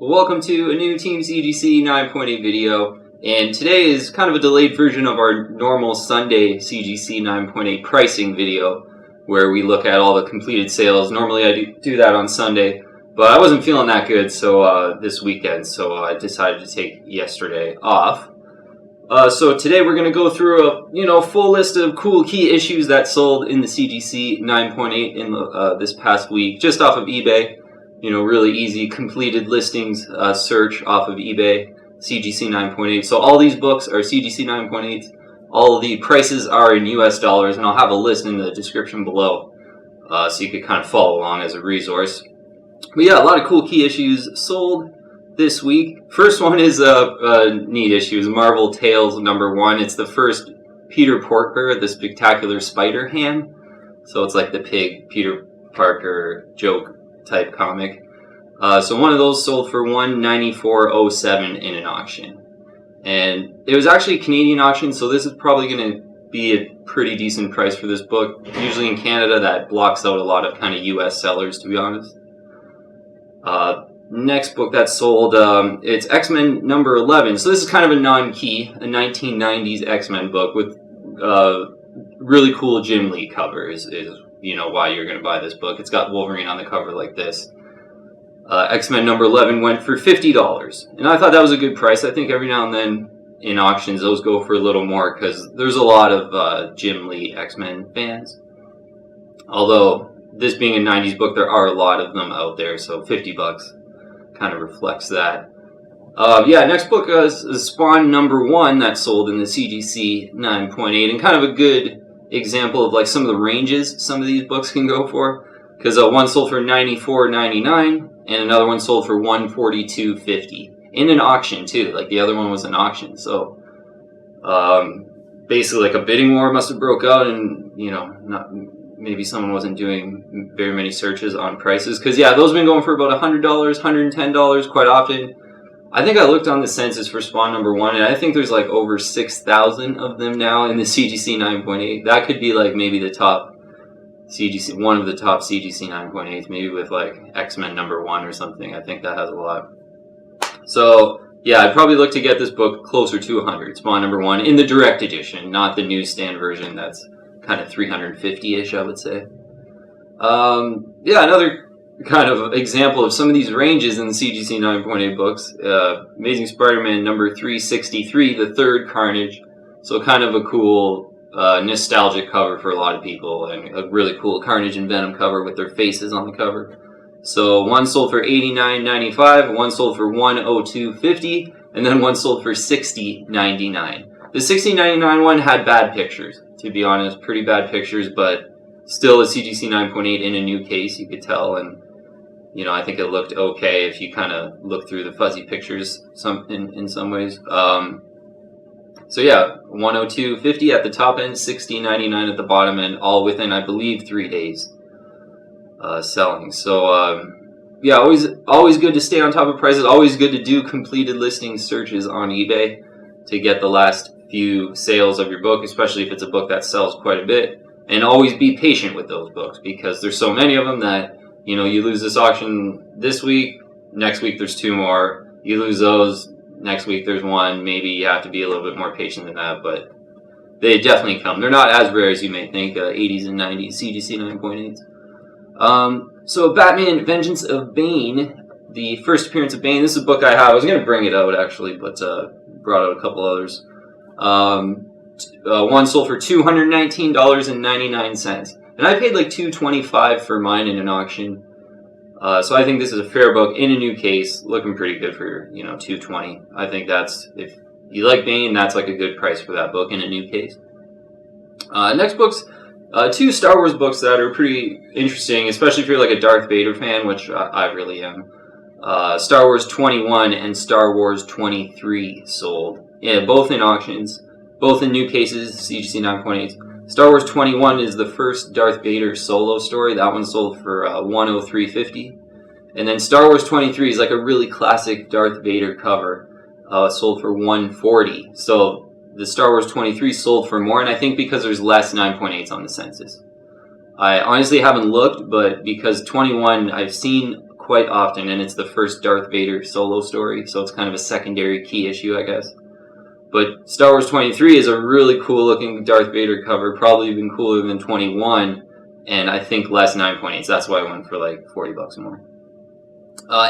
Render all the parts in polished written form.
Welcome to a new Team CGC 9.8 video, and today is kind of a delayed version of our normal Sunday CGC 9.8 pricing video, where we look at all the completed sales. Normally I do that on Sunday, but I wasn't feeling that good this weekend, so I decided to take yesterday off. So today we're going to go through a full list of cool key issues that sold in the CGC 9.8 in this past week, just off of eBay. Really easy completed listings search off of eBay, CGC 9.8. So all these books are CGC 9.8. All of the prices are in US dollars, and I'll have a list in the description below so you could kind of follow along as a resource. But yeah, a lot of cool key issues sold this week. First one is a neat issue, is Marvel Tales #1. It's the first Peter Porker, the Spectacular Spider hand. So it's like the pig Peter Parker joke type comic. So one of those sold for $194.07 in an auction. And it was actually a Canadian auction, so this is probably going to be a pretty decent price for this book. Usually in Canada, that blocks out a lot of kind of US sellers, to be honest. Next book that sold, it's X-Men #11. So this is kind of a non-key, a 1990s X-Men book with really cool Jim Lee cover is why you're going to buy this book. It's got Wolverine on the cover like this. X-Men #11 went for $50. And I thought that was a good price. I think every now and then in auctions those go for a little more because there's a lot of Jim Lee X-Men fans. Although this being a 90s book, there are a lot of them out there, so $50 kind of reflects that. Next book is Spawn #1 that sold in the CGC 9.8, and kind of a good example of like some of the ranges some of these books can go for, because one sold for $94.99 and another one sold for $142.50 in an auction too. Like the other one was an auction, so basically like a bidding war must have broke out, and maybe someone wasn't doing very many searches on prices, because yeah, those have been going for about $100, $110 quite often. I think I looked on the census for Spawn #1, and I think there's like over 6,000 of them now in the CGC 9.8. That could be like maybe the top CGC, one of the top CGC 9.8s, maybe with like X-Men #1 or something. I think that has a lot. So yeah, I'd probably look to get this book closer to 100, Spawn #1, in the direct edition, not the newsstand version that's kind of 350-ish, I would say. Another kind of example of some of these ranges in the CGC 9.8 books. Amazing Spider-Man #363, the third Carnage. So kind of a cool nostalgic cover for a lot of people, and a really cool Carnage and Venom cover with their faces on the cover. So one sold for $89.95, one sold for $102.50, and then one sold for $60.99. The $60.99 one had bad pictures, to be honest, pretty bad pictures, but still a CGC 9.8 in a new case, you could tell, and I think it looked okay if you kind of look through the fuzzy pictures in some ways. So yeah, $102.50 at the top end, $60.99 at the bottom end, all within, I believe, 3 days selling. So always good to stay on top of prices. Always good to do completed listing searches on eBay to get the last few sales of your book, especially if it's a book that sells quite a bit. And always be patient with those books, because there's so many of them that you lose this auction this week, next week there's 2 more, you lose those, next week there's 1, maybe you have to be a little bit more patient than that, but they definitely come. They're not as rare as you may think, 80s and 90s CGC 9.8s. So Batman Vengeance of Bane, the first appearance of Bane. This is a book I have. I was going to bring it out actually, but brought out a couple others. One sold for $219.99, and I paid like $225 for mine in an auction. So I think this is a fair book in a new case, looking pretty good for $220. I think that's, if you like Bane, that's like a good price for that book in a new case. Next book's 2 Star Wars books that are pretty interesting, especially if you're like a Darth Vader fan, which I really am. Star Wars 21 and Star Wars 23 sold. Yeah, both in auctions, both in new cases, CGC 9.8. Star Wars 21 is the first Darth Vader solo story. That one sold for $103.50. And then Star Wars 23 is like a really classic Darth Vader cover. Sold for $140. So the Star Wars 23 sold for more, and I think because there's less 9.8s on the census. I honestly haven't looked, but because 21, I've seen quite often, and it's the first Darth Vader solo story, so it's kind of a secondary key issue, I guess. But Star Wars 23 is a really cool looking Darth Vader cover, probably even cooler than 21, and I think less 9.8, so that's why I went for like $40 more.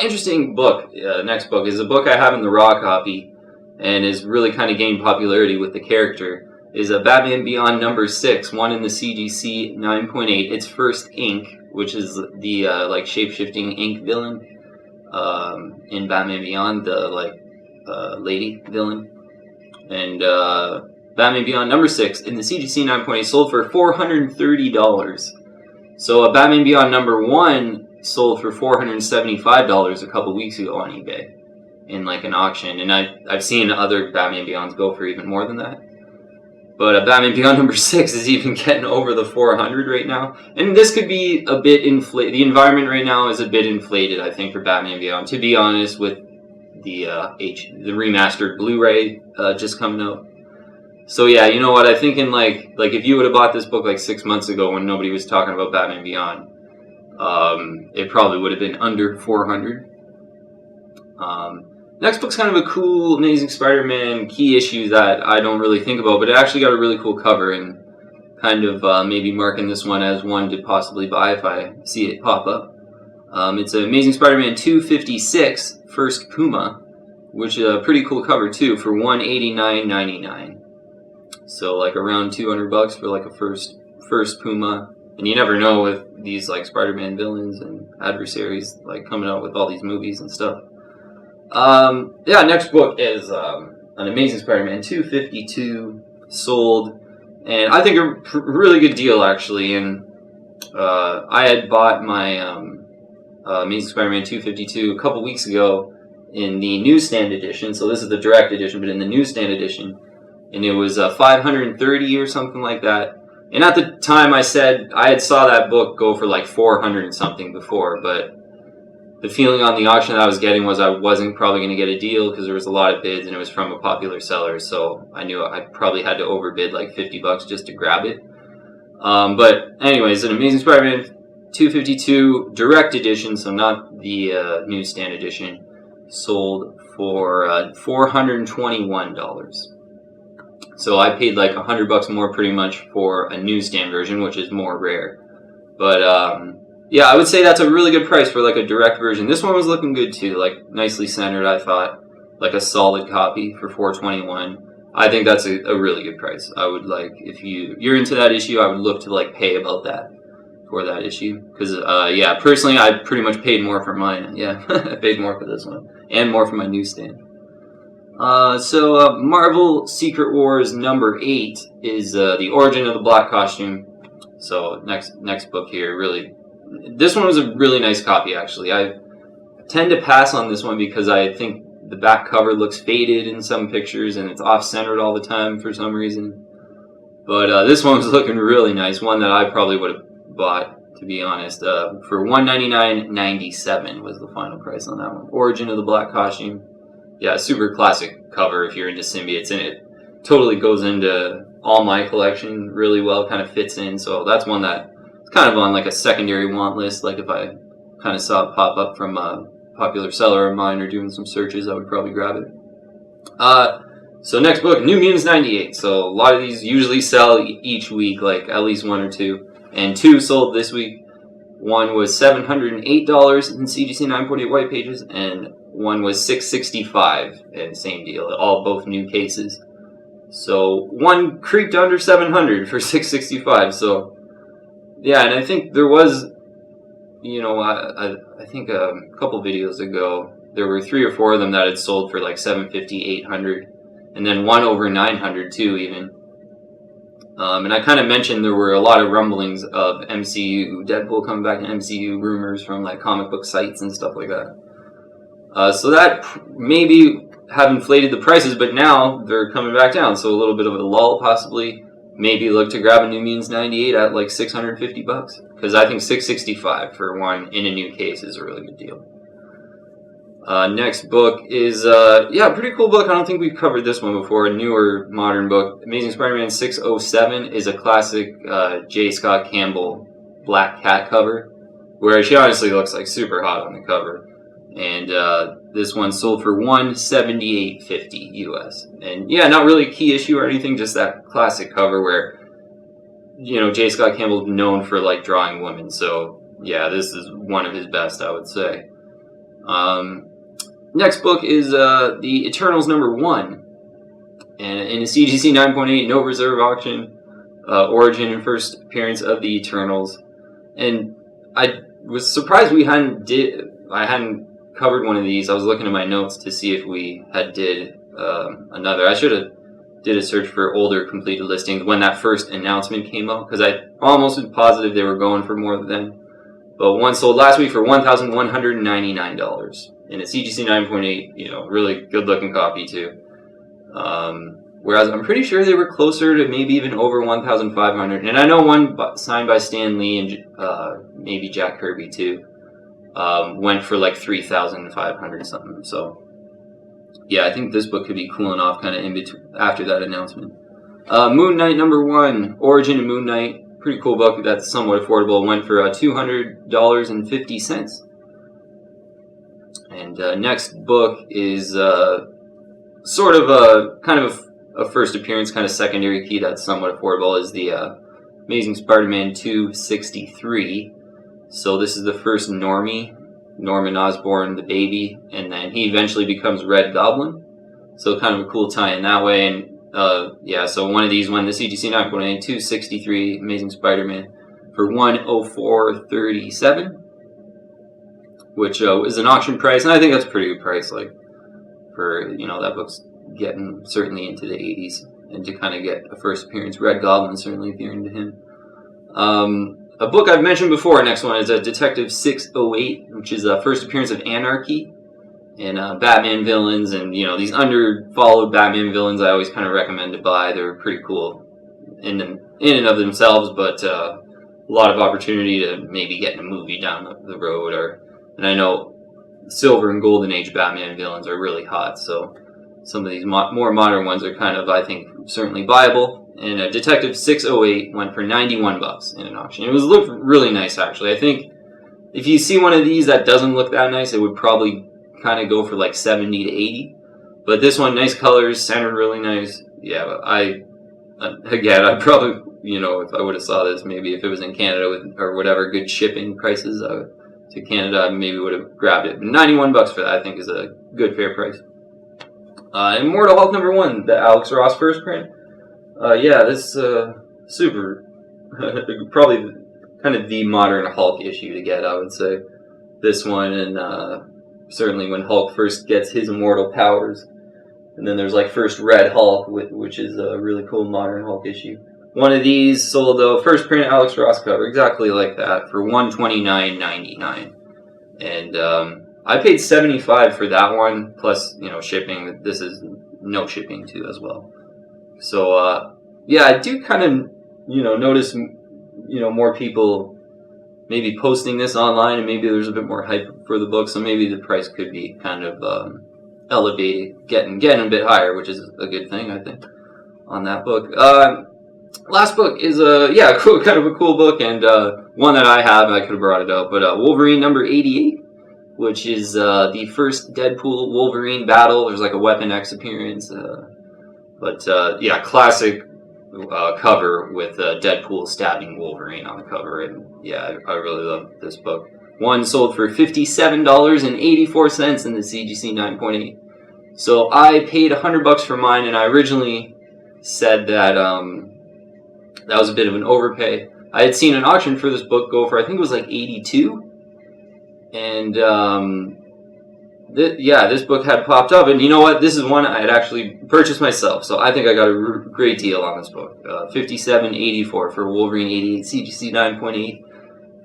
Interesting book, next book, is a book I have in the raw copy, and is really kind of gained popularity with the character, is a Batman Beyond number 6, one in the CGC 9.8, its first Inque, which is the like shape-shifting Inque villain in Batman Beyond, the like lady villain. And Batman Beyond number 6 in the CGC 9.8 sold for $430. So a Batman Beyond number 1 sold for $475 a couple weeks ago on eBay in like an auction. And I've seen other Batman Beyonds go for even more than that. But a Batman Beyond number 6 is even getting over the 400 right now. And this could be a bit inflated. The environment right now is a bit inflated, I think, for Batman Beyond. To be honest, with the remastered Blu-ray just coming out. So yeah, you know what? I think in like if you would have bought this book like 6 months ago when nobody was talking about Batman Beyond, it probably would have been under 400. Next book's kind of a cool Amazing Spider-Man key issue that I don't really think about, but it actually got a really cool cover, and kind of maybe marking this one as one to possibly buy if I see it pop up. It's Amazing Spider-Man 256, First Puma, which is a pretty cool cover too, for $189.99. So like around $200 for like a first Puma. And you never know with these like Spider-Man villains and adversaries like coming out with all these movies and stuff. Yeah, next book is an Amazing Spider-Man 252, sold, and I think a really good deal actually. And I had bought my Amazing Spider-Man 252 a couple weeks ago in the newsstand edition. So this is the direct edition, but in the newsstand edition, and it was $530 or something like that. And at the time, I said I had saw that book go for like 400 and something before, but the feeling on the auction that I was getting was I wasn't probably going to get a deal because there was a lot of bids and it was from a popular seller. So I knew I probably had to overbid like $50 just to grab it. But anyways, an Amazing Spider-Man 252 direct edition, so not the newsstand edition, sold for $421. So I paid like $100 more pretty much for a newsstand version, which is more rare. But yeah, I would say that's a really good price for like a direct version. This one was looking good too, like nicely centered, I thought. Like a solid copy for $421. I think that's a really good price. I would like, if you're into that issue, I would look to like pay about that for that issue. Because yeah, personally, I pretty much paid more for mine. Yeah, I paid more for this one. And more for my newsstand. So Marvel Secret Wars number 8 is the origin of the black costume. So next book here, really, this one was a really nice copy actually. I tend to pass on this one because I think the back cover looks faded in some pictures and it's off-centered all the time for some reason. But this one was looking really nice, one that I probably would have bought, to be honest. For $199.97 was the final price on that one. Origin of the black costume. Yeah, super classic cover if you're into symbiotes, and it totally goes into all my collection really well, kind of fits in. So that's one that it's kind of on like a secondary want list. Like if I kind of saw it pop up from a popular seller of mine or doing some searches, I would probably grab it. So next book, New Mutants 98. So a lot of these usually sell each week, like at least one or two. And 2 sold this week. One was $708 in CGC 9.8 white pages, and one was $665, and same deal, both new cases. So one creeped under $700 for $665. So yeah, and I think there was, you know, I think a couple videos ago there were 3 or 4 of them that had sold for like $750, $800, and then one over $900 too, even. And I kind of mentioned there were a lot of rumblings of MCU, Deadpool coming back in MCU, rumors from like comic book sites and stuff like that. So that maybe have inflated the prices, but now they're coming back down. So a little bit of a lull possibly. Maybe look to grab a New Mutants 98 at like $650. Because I think $665 for one in a new case is a really good deal. Next book is, yeah, pretty cool book. I don't think we've covered this one before. A newer, modern book. Amazing Spider-Man 607 is a classic J. Scott Campbell Black Cat cover. where she honestly looks like super hot on the cover. And this one sold for $178.50 US. And yeah, not really a key issue or anything, just that classic cover where, J. Scott Campbell's known for like drawing women. So yeah, this is one of his best, I would say. Next book is the Eternals #1. And in a CGC 9.8 no reserve auction, origin and first appearance of the Eternals. And I was surprised I hadn't covered one of these. I was looking at my notes to see if we did another. I should have did a search for older completed listings when that first announcement came out, because I almost was positive they were going for more than. But one sold last week for $1,199 in a CGC 9.8. Really good looking copy too. Whereas I'm pretty sure they were closer to maybe even over 1,500. And I know one signed by Stan Lee and maybe Jack Kirby too. Went for like 3,500 something. So yeah, I think this book could be cooling off kind of in between after that announcement. Moon Knight #1, Origin of Moon Knight, pretty cool book that's somewhat affordable. Went for $200.50. And next book is sort of a kind of a first appearance, kind of secondary key that's somewhat affordable, is the Amazing Spider-Man 263. So this is the first normie, Norman Osborn, the baby, and then he eventually becomes Red Goblin. So kind of a cool tie in that way. And yeah, so one of these won the CGC 9.8, 263 Amazing Spider-Man for $104.37, which is an auction price, and I think that's a pretty good price. Like for that book's getting certainly into the 80s, and to kind of get a first appearance Red Goblin, certainly if you're into him. A book I've mentioned before, next one is Detective 608, which is a first appearance of Anarchy and Batman villains, and these under-followed Batman villains I always kind of recommend to buy. They're pretty cool in and of themselves, but a lot of opportunity to maybe get in a movie down the road. And I know Silver and Golden Age Batman villains are really hot, so some of these more modern ones are kind of, I think, certainly viable. And Detective 608 went for $91 in an auction. It looked really nice, actually. I think if you see one of these that doesn't look that nice, it would probably kind of go for like 70 to 80. But this one, nice colors, centered really nice. Yeah, I'd probably, if I would have saw this, maybe if it was in Canada or whatever, good shipping prices to Canada, I maybe would have grabbed it. But $91 for that, I think, is a good, fair price. Immortal Hulk #1, the Alex Ross first print. Yeah, this super, probably kind of the modern Hulk issue to get, I would say. This one, and certainly when Hulk first gets his immortal powers. And then there's like first Red Hulk, which is a really cool modern Hulk issue. One of these sold, though, first print Alex Ross cover, exactly like that, for $129.99. And I paid $75 for that one, plus shipping. This is no shipping too as well. So yeah, I do kind of notice more people maybe posting this online, and maybe there's a bit more hype for the book. So maybe the price could be kind of elevated, getting a bit higher, which is a good thing, I think, on that book. Last book is kind of a cool book, and one that I have. I could have brought it up, but Wolverine #88. Which is the first Deadpool Wolverine battle. There's like a Weapon X appearance. Yeah, classic cover with Deadpool stabbing Wolverine on the cover. And yeah, I really love this book. One sold for $57.84 in the CGC 9.8. So I paid $100 for mine, and I originally said that that was a bit of an overpay. I had seen an auction for this book go for, I think it was like $82. And this book had popped up, and you know what? This is one I had actually purchased myself, so I think I got a great deal on this book. $57.84 for Wolverine '88 CGC 9.8,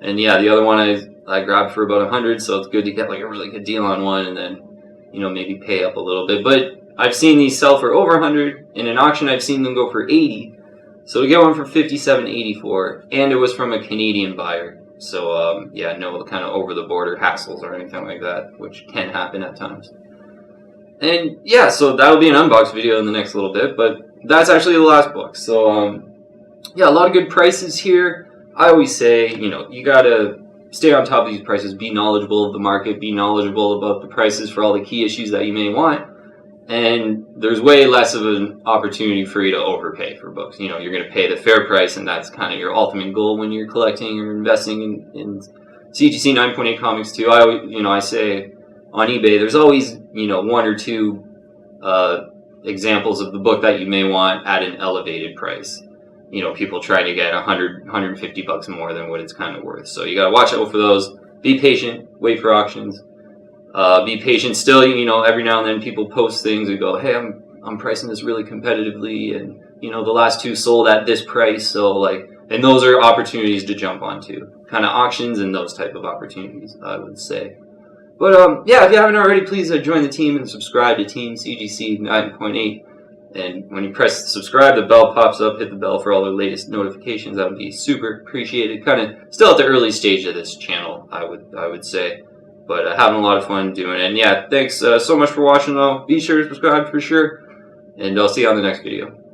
and yeah, the other one I grabbed for about $100, so it's good to get like a really good deal on one, and then maybe pay up a little bit. But I've seen these sell for over $100 in an auction. I've seen them go for $80, so to get one for $57.84, and it was from a Canadian buyer. So, yeah, no kind of over-the-border hassles or anything like that, which can happen at times. And, yeah, so that'll be an unbox video in the next little bit, but that's actually the last book. So, yeah, a lot of good prices here. I always say, you gotta stay on top of these prices, be knowledgeable of the market, be knowledgeable about the prices for all the key issues that you may want. And there's way less of an opportunity for you to overpay for books. You know, you're going to pay the fair price, and that's kind of your ultimate goal when you're collecting or investing in CGC 9.8 comics too. I say on eBay, there's always, one or two examples of the book that you may want at an elevated price. People trying to get 100, 150 bucks more than what it's kind of worth. So you got to watch out for those. Be patient. Wait for auctions. Be patient. Still, every now and then people post things and go, hey, I'm pricing this really competitively, and the last two sold at this price. So and those are opportunities to jump onto, kind of auctions and those type of opportunities, I would say. But yeah, if you haven't already, please join the team and subscribe to Team CGC 9.8. And when you press subscribe, the bell pops up. Hit the bell for all the latest notifications. That would be super appreciated. Kind of still at the early stage of this channel, I would say. But having a lot of fun doing it. And yeah, thanks so much for watching though. Be sure to subscribe for sure. And I'll see you on the next video.